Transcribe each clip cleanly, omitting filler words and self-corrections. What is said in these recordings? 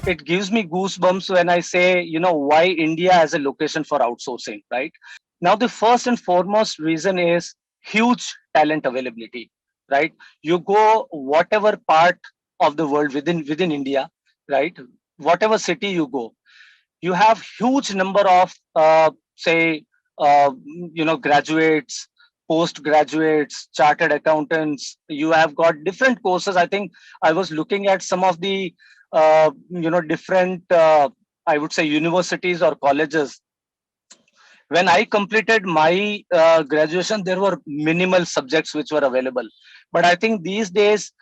it gives me goosebumps when I say, why India as a location for outsourcing, right? Now, the first and foremost reason is huge talent availability, right? You go whatever part of the world within India, right? Whatever city you go, you have huge number of say graduates, postgraduates, chartered accountants. You have got different courses. I think I was looking at some of the different I would say universities or colleges. When I completed my graduation, there were minimal subjects which were available. But I think these days,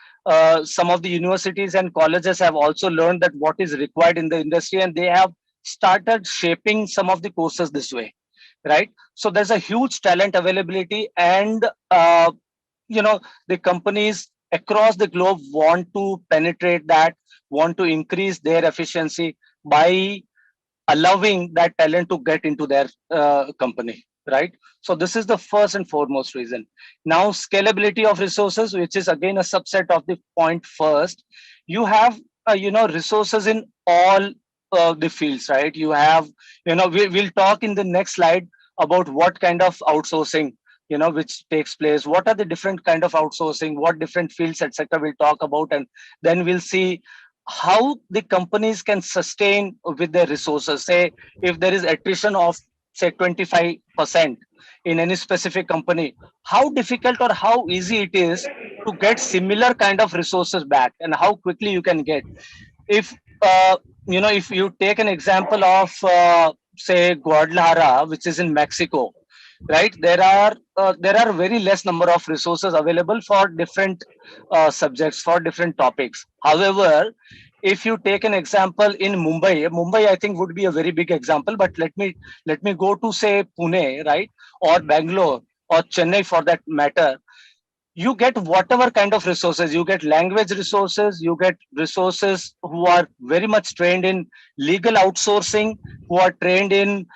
some of the universities and colleges have also learned that what is required in the industry, and they have started shaping some of the courses this way, right? So there's a huge talent availability, and the companies across the globe want to penetrate that, want to increase their efficiency by allowing that talent to get into their company, right? So this is the first and foremost reason. Now, scalability of resources, which is again a subset of the point first. You have resources in all the fields, right? You have, we'll talk in the next slide about what kind of outsourcing which takes place, what are the different kind of outsourcing, what different fields, etc. We'll talk about, and then we'll see how the companies can sustain with their resources. Say if there is attrition of say 25% in any specific company, how difficult or how easy it is to get similar kind of resources back, and how quickly you can get. If if you take an example of say Guadalajara, which is in Mexico, right? There are very less number of resources available for different subjects, for different topics. However, if you take an example in Mumbai, I think would be a very big example. But let me go to say Pune, right, or Bangalore or Chennai for that matter. You get whatever kind of resources. You get language resources, you get resources who are very much trained in legal outsourcing, who are trained in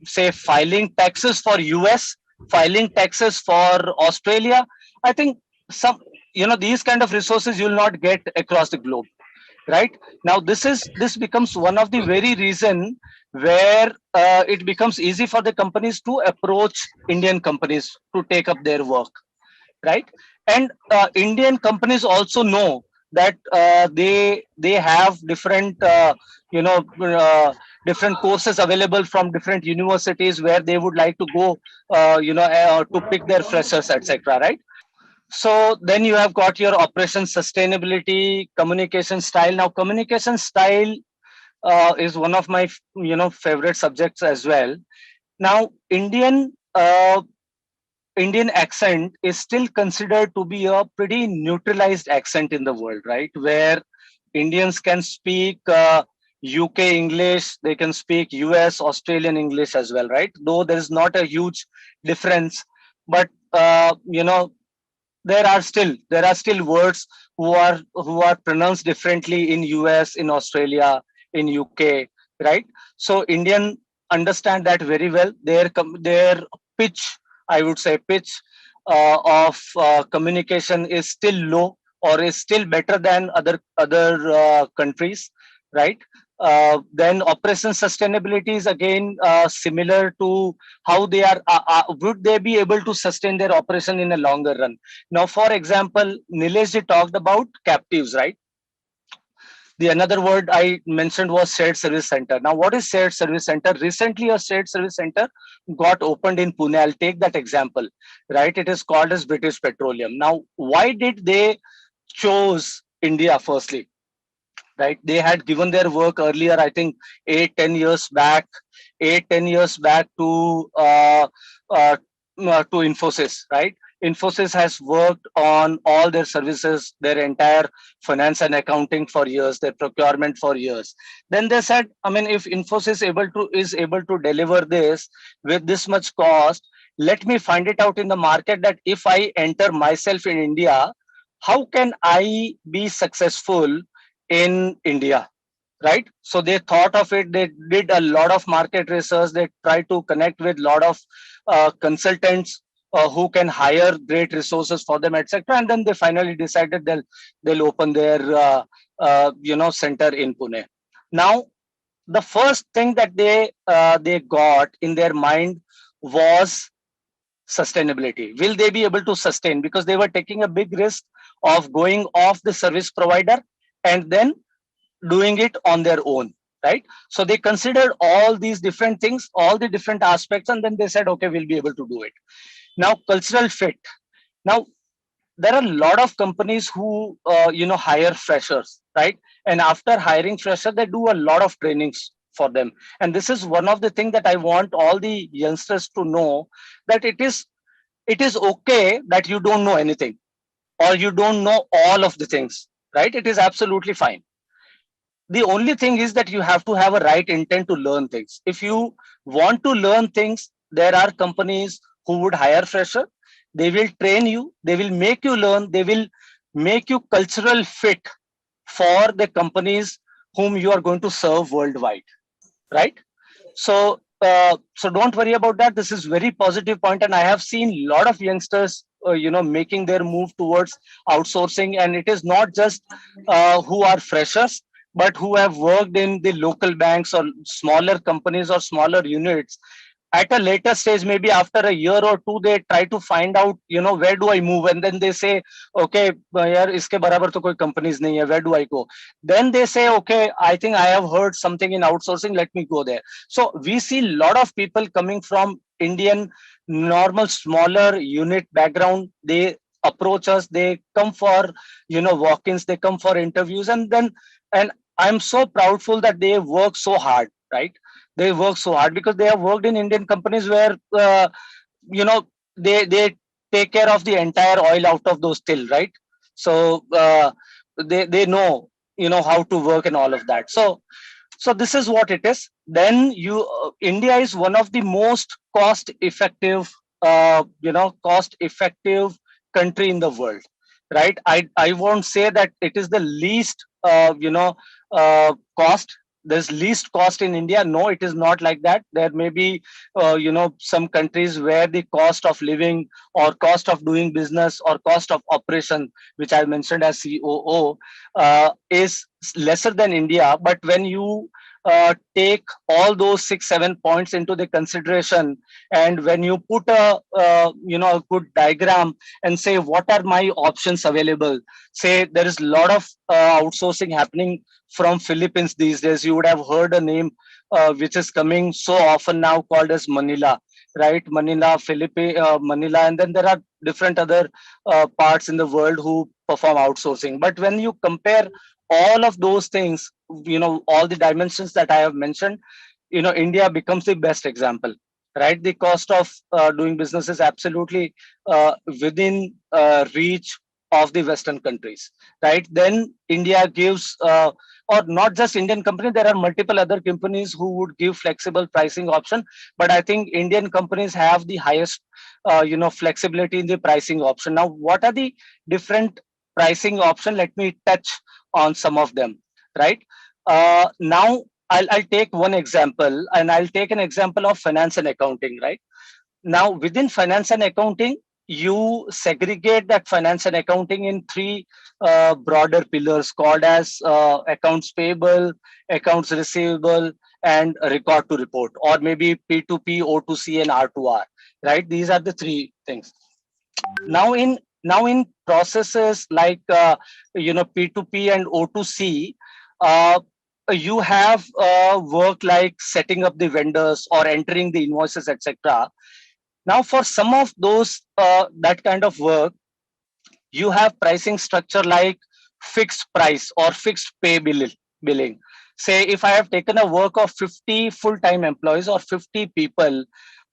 say filing taxes for US, filing taxes for Australia. I think some, these kind of resources you'll not get across the globe, right? Now this becomes one of the very reason where it becomes easy for the companies to approach Indian companies to take up their work, right? And Indian companies also know that they have different you know different courses available from different universities where they would like to go to pick their freshers, etc., right? So then you have got your operation sustainability, communication style. Now communication style is one of my favorite subjects as well. Now Indian accent is still considered to be a pretty neutralized accent in the world, right? Where Indians can speak UK English, they can speak US Australian English as well, right? Though there is not a huge difference, but there are still words who are pronounced differently in US, in Australia, in UK, right? So Indian understand that very well. Their pitch, I would say, pitch of communication is still low, or is still better than other countries, right? Then operation sustainability is again similar to how they are. Would they be able to sustain their operation in a longer run? Now, for example, Nilesh ji talked about captives, right? The another word I mentioned was shared service center. Now, what is shared service center? Recently, a shared service center got opened in Pune. I'll take that example, right? It is called as British Petroleum. Now, why did they chose India firstly? Right? They had given their work earlier, I think 8-10 years back, 8-10 years back uh, to Infosys, right? Infosys has worked on all their services, their entire finance and accounting for years, their procurement for years. Then they said, I mean, if Infosys is able to deliver this with this much cost, let me find it out in the market that if I enter myself in India, how can I be successful in India, right? So they thought of it. They did a lot of market research. They tried to connect with a lot of consultants who can hire great resources for them, etc. And then they finally decided they'll open their center in Pune. Now, the first thing that they got in their mind was sustainability. Will they be able to sustain? Because they were taking a big risk of going off the service provider and then doing it on their own, right? So they considered all these different things, all the different aspects, and then they said, okay, we'll be able to do it. Now, cultural fit. Now, there are a lot of companies who hire freshers, right? And after hiring freshers, they do a lot of trainings for them. And this is one of the things that I want all the youngsters to know, that it is okay that you don't know anything or you don't know all of the things, right? It is absolutely fine. The only thing is that you have to have a right intent to learn things. If you want to learn things, there are companies who would hire fresher. They will train you, they will make you learn, they will make you cultural fit for the companies whom you are going to serve worldwide, right? So don't worry about that. This is very positive point, and I have seen a lot of youngsters making their move towards outsourcing. And it is not just who are freshers, but who have worked in the local banks or smaller companies or smaller units. At a later stage, maybe after a year or two, they try to find out, where do I move? And then they say, okay, yaar, iske barabar to koi companies nahi hai, where do I go? Then they say, okay, I think I have heard something in outsourcing, let me go there. So we see a lot of people coming from Indian normal smaller unit background. They approach us, they come for walk-ins, they come for interviews, and I'm so proudful that they work so hard, right? They work so hard because they have worked in Indian companies where you know they take care of the entire oil out of those till, right? So they know how to work and all of that. So this is what it is. Then India is one of the most cost effective cost effective country in the world, right? I won't say that it is the least cost. There's least cost in India. No, it is not like that. There may be some countries where the cost of living or cost of doing business or cost of operation, which I mentioned as COO, is lesser than India. But when you take all those 6 7 points into the consideration, and when you put a good diagram and say what are my options available. Say there is a lot of outsourcing happening from Philippines these days. You would have heard a name which is coming so often now, called as Manila, right? Manila, Philippines, Manila, and then there are different other parts in the world who perform outsourcing. But when you compare all of those things, all the dimensions that I have mentioned, India becomes the best example, right? The cost of doing business is absolutely within reach of the Western countries, right? Then India gives, or not just Indian company, there are multiple other companies who would give flexible pricing option, but I think Indian companies have the highest, flexibility in the pricing option. Now, what are the different pricing option? Let me touch on some of them, right? Now, I'll take one example, and I'll take an example of finance and accounting, right? Now, within finance and accounting, you segregate that finance and accounting in three broader pillars called as accounts payable, accounts receivable, and record to report, or maybe P2P, O2C, and R2R, right? These are the three things. Now in processes like P2P and O2C, uh, you have work like setting up the vendors or entering the invoices, etc. Now, for some of those that kind of work, you have pricing structure like fixed price or fixed pay billing. Say if I have taken a work of 50 full-time employees or 50 people,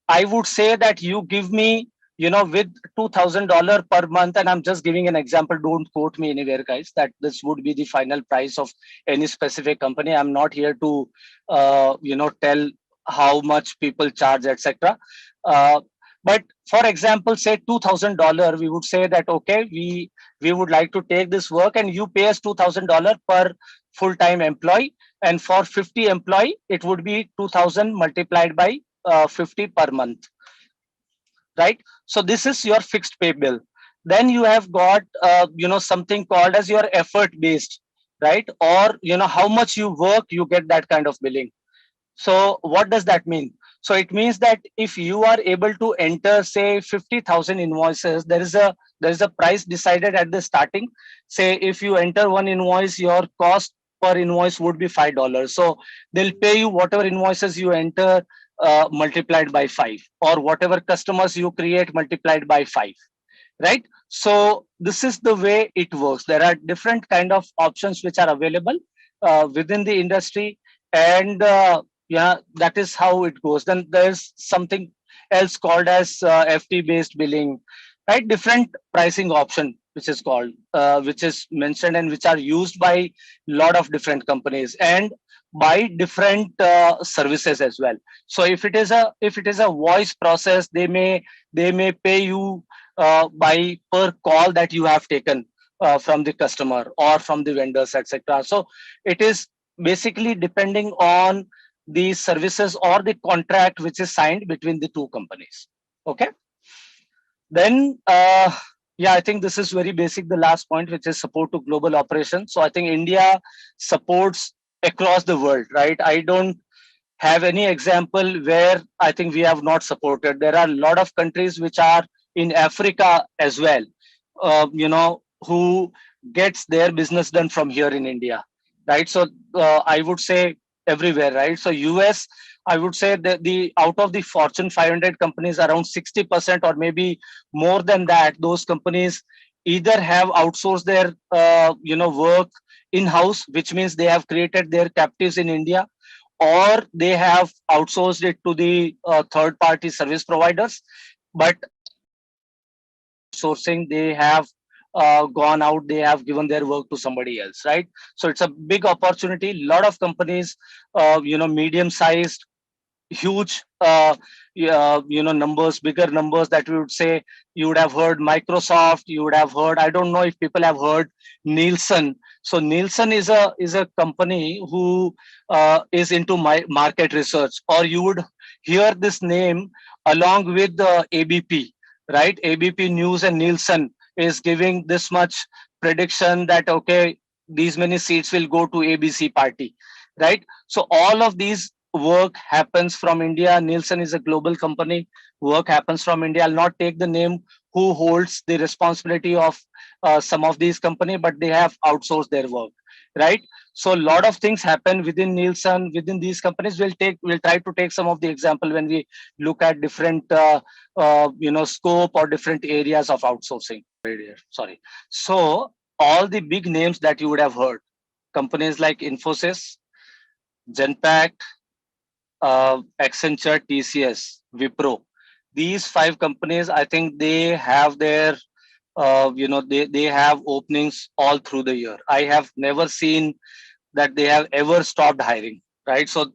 I would say that you give me, with $2,000 per month, and I'm just giving an example. Don't quote me anywhere, guys, that this would be the final price of any specific company. I'm not here to, tell how much people charge, etc. Uh, but for example, say $2,000, we would say that okay, we would like to take this work, and you pay us $2,000 per full-time employee, and for 50 employee, it would be 2,000 multiplied by 50 per month, right? So this is your fixed pay bill. Then you have got something called as your effort based, right? Or how much you work, you get that kind of billing. So what does that mean? So it means that if you are able to enter, say, 50,000 invoices, there is a price decided at the starting. Say if you enter one invoice, your cost per invoice would be $5. So they'll pay you whatever invoices you enter, multiplied by 5, or whatever customers you create multiplied by 5, right? So this is the way it works. There are different kind of options which are available within the industry, and yeah, that is how it goes. Then there's something else called as FT based billing, right? Different pricing option which is called, which is mentioned, and which are used by lot of different companies and by different services as well. So if it is a voice process, they may pay you by per call that you have taken from the customer or from the vendors, etc. So it is basically depending on the services or the contract which is signed between the two companies. Okay. Then yeah, I think this is very basic, the last point, which is support to global operations. So I think India supports across the world, right? I don't have any example where I think we have not supported. There are a lot of countries which are in Africa as well, who gets their business done from here in India, right? So I would say everywhere, right? So US, I would say that the out of the Fortune 500 companies, around 60% or maybe more than that, those companies either have outsourced their work in house, which means they have created their captives in India, or they have outsourced it to the third party service providers. But sourcing, they have gone out, they have given their work to somebody else, right? So it's a big opportunity. A lot of companies, medium sized, huge, numbers, bigger numbers, that we would say. You would have heard Microsoft, you would have heard, I don't know if people have heard Nielsen. So Nielsen is a company who is into my market research, or you would hear this name along with the ABP, right? ABP News and Nielsen is giving this much prediction that, okay, these many seats will go to ABC party, right? So all of these work happens from India. Nielsen is a global company. Work happens from India. I'll not take the name who holds the responsibility of some of these companies, but they have outsourced their work, right? So a lot of things happen within Nielsen, within these companies. We'll try to take some of the example when we look at different scope or different areas of outsourcing. Sorry. So all the big names that you would have heard, companies like Infosys, Genpact, Accenture, TCS, Wipro. These five companies, I think they have their, they have openings all through the year. I have never seen that they have ever stopped hiring, right? So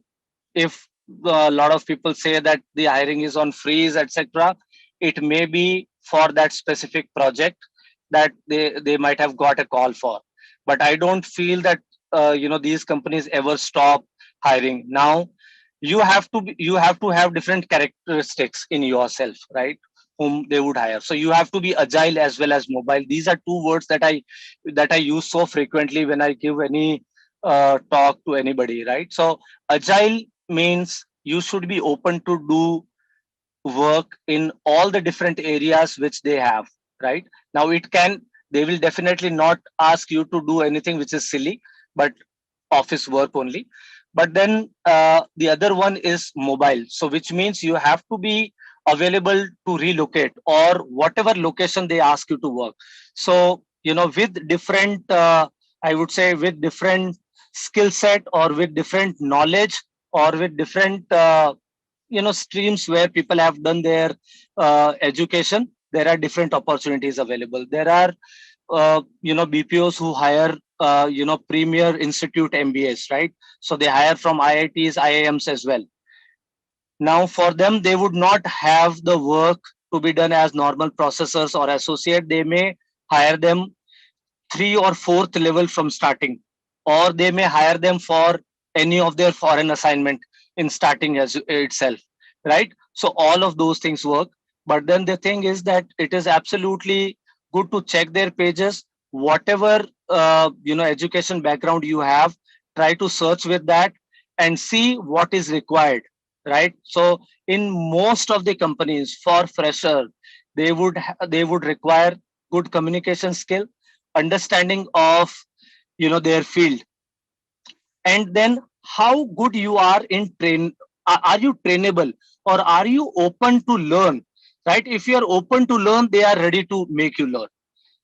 if a lot of people say that the hiring is on freeze, etc., it may be for that specific project that they might have got a call for. But I don't feel that these companies ever stop hiring. Now you have to have different characteristics in yourself, right? Whom they would hire. So you have to be agile as well as mobile. These are two words that I use so frequently when I give any talk to anybody, right? So agile means you should be open to do work in all the different areas which they have, right? Now they will definitely not ask you to do anything which is silly, but office work only. But then the other one is mobile, so which means you have to be available to relocate or whatever location they ask you to work. So with different, I would say, with different skill set, or with different knowledge, or with different streams where people have done their education, there are different opportunities available. There are BPOs who hire premier institute MBAs, right? So they hire from IITs, IIMs as well. Now for them, they would not have the work to be done as normal processors or associate. They may hire them three or fourth level from starting, or they may hire them for any of their foreign assignment in starting as itself, right? So all of those things work. But then the thing is that it is absolutely good to check their pages. Whatever education background you have, try to search with that and see what is required, right? So in most of the companies for fresher, they would require good communication skill, understanding of their field, and then how good you are in train. Are you trainable, or are you open to learn, right? If you are open to learn, they are ready to make you learn,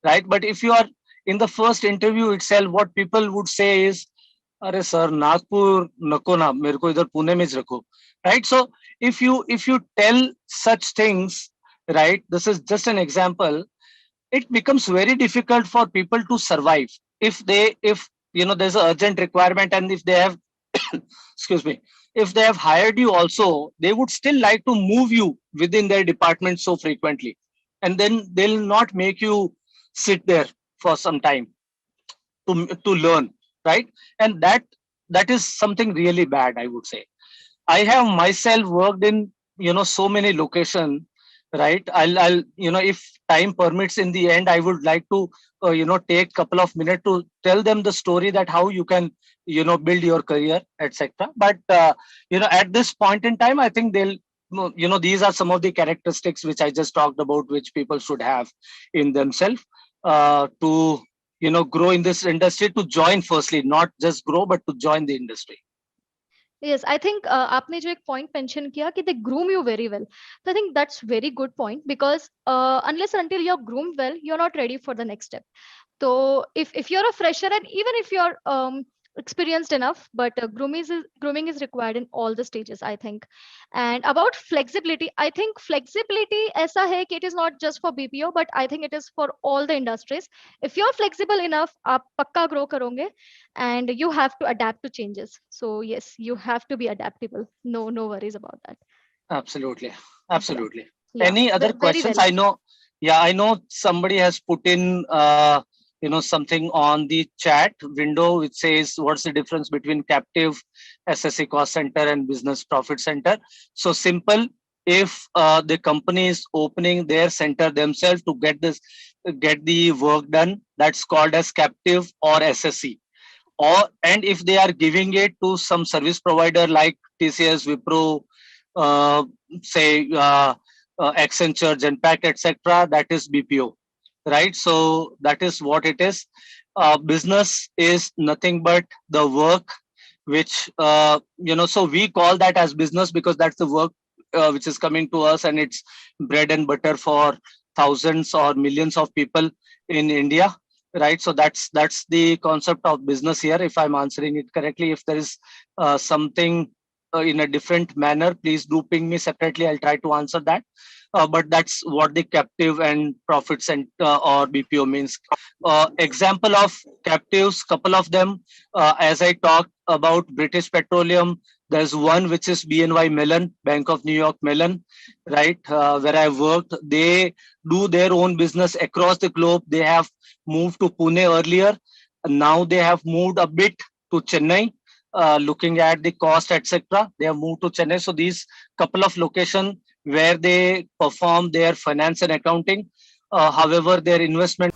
right? But if you are in the first interview itself, what people would say is, अरे sir Nagpur नको ना, मेरे को इधर पुणे में रखो, right? So if you tell such things, right, this is just an example, it becomes very difficult for people to survive. If there's an urgent requirement, and if they have excuse me, if they have hired you also, they would still like to move you within their department so frequently, and then they'll not make you sit there for some time to learn, right? And that is something really bad, I would say. I have myself worked in so many locations, right? I'll if time permits, in the end, I would like to take couple of minutes to tell them the story that how you can build your career, etc. But at this point in time, I think they'll these are some of the characteristics which I just talked about, which people should have in themselves to grow in this industry, to join firstly, not just grow but to join the industry. Yes, I think आपने जो एक point mention किया कि they groom you very well. So I think that's very good point because unless until you're groomed well, you're not ready for the next step. So if you're a fresher and even if you're experienced enough, but grooming is required in all the stages, I think. And about flexibility, I think flexibility ऐसा है कि it is not just for BPO, but I think it is for all the industries. If you're flexible enough, आप पक्का grow करोगे, and you have to adapt to changes. So yes, you have to be adaptable. No worries about that. Absolutely. Yeah, Absolutely. yeah, Any other very questions? well. I know, yeah, I know somebody has put in, something on the chat window which says, what's the difference between captive SSC cost center and business profit center? So simple. If the company is opening their center themselves to get the work done, that's called as captive or SSC. And if they are giving it to some service provider like TCS, Wipro, uh, say Accenture, Genpact, etc., that is BPO, right? So that is what it is. Business is nothing but the work which so we call that as business because that's the work which is coming to us, and it's bread and butter for thousands or millions of people in India, right? So that's the concept of business here, if I'm answering it correctly. If there is something in a different manner, please do ping me separately, I'll try to answer that. But that's what the captive and profit center or BPO means. Example of captives, couple of them, as I talked about British Petroleum, there's one which is BNY Mellon, Bank of New York Mellon, right? Where I worked, they do their own business across the globe. They have moved to Pune earlier. Now they have moved a bit to Chennai. Looking at the cost, etc., they have moved to Chennai. So these couple of locations where they perform their finance and accounting. However, their investment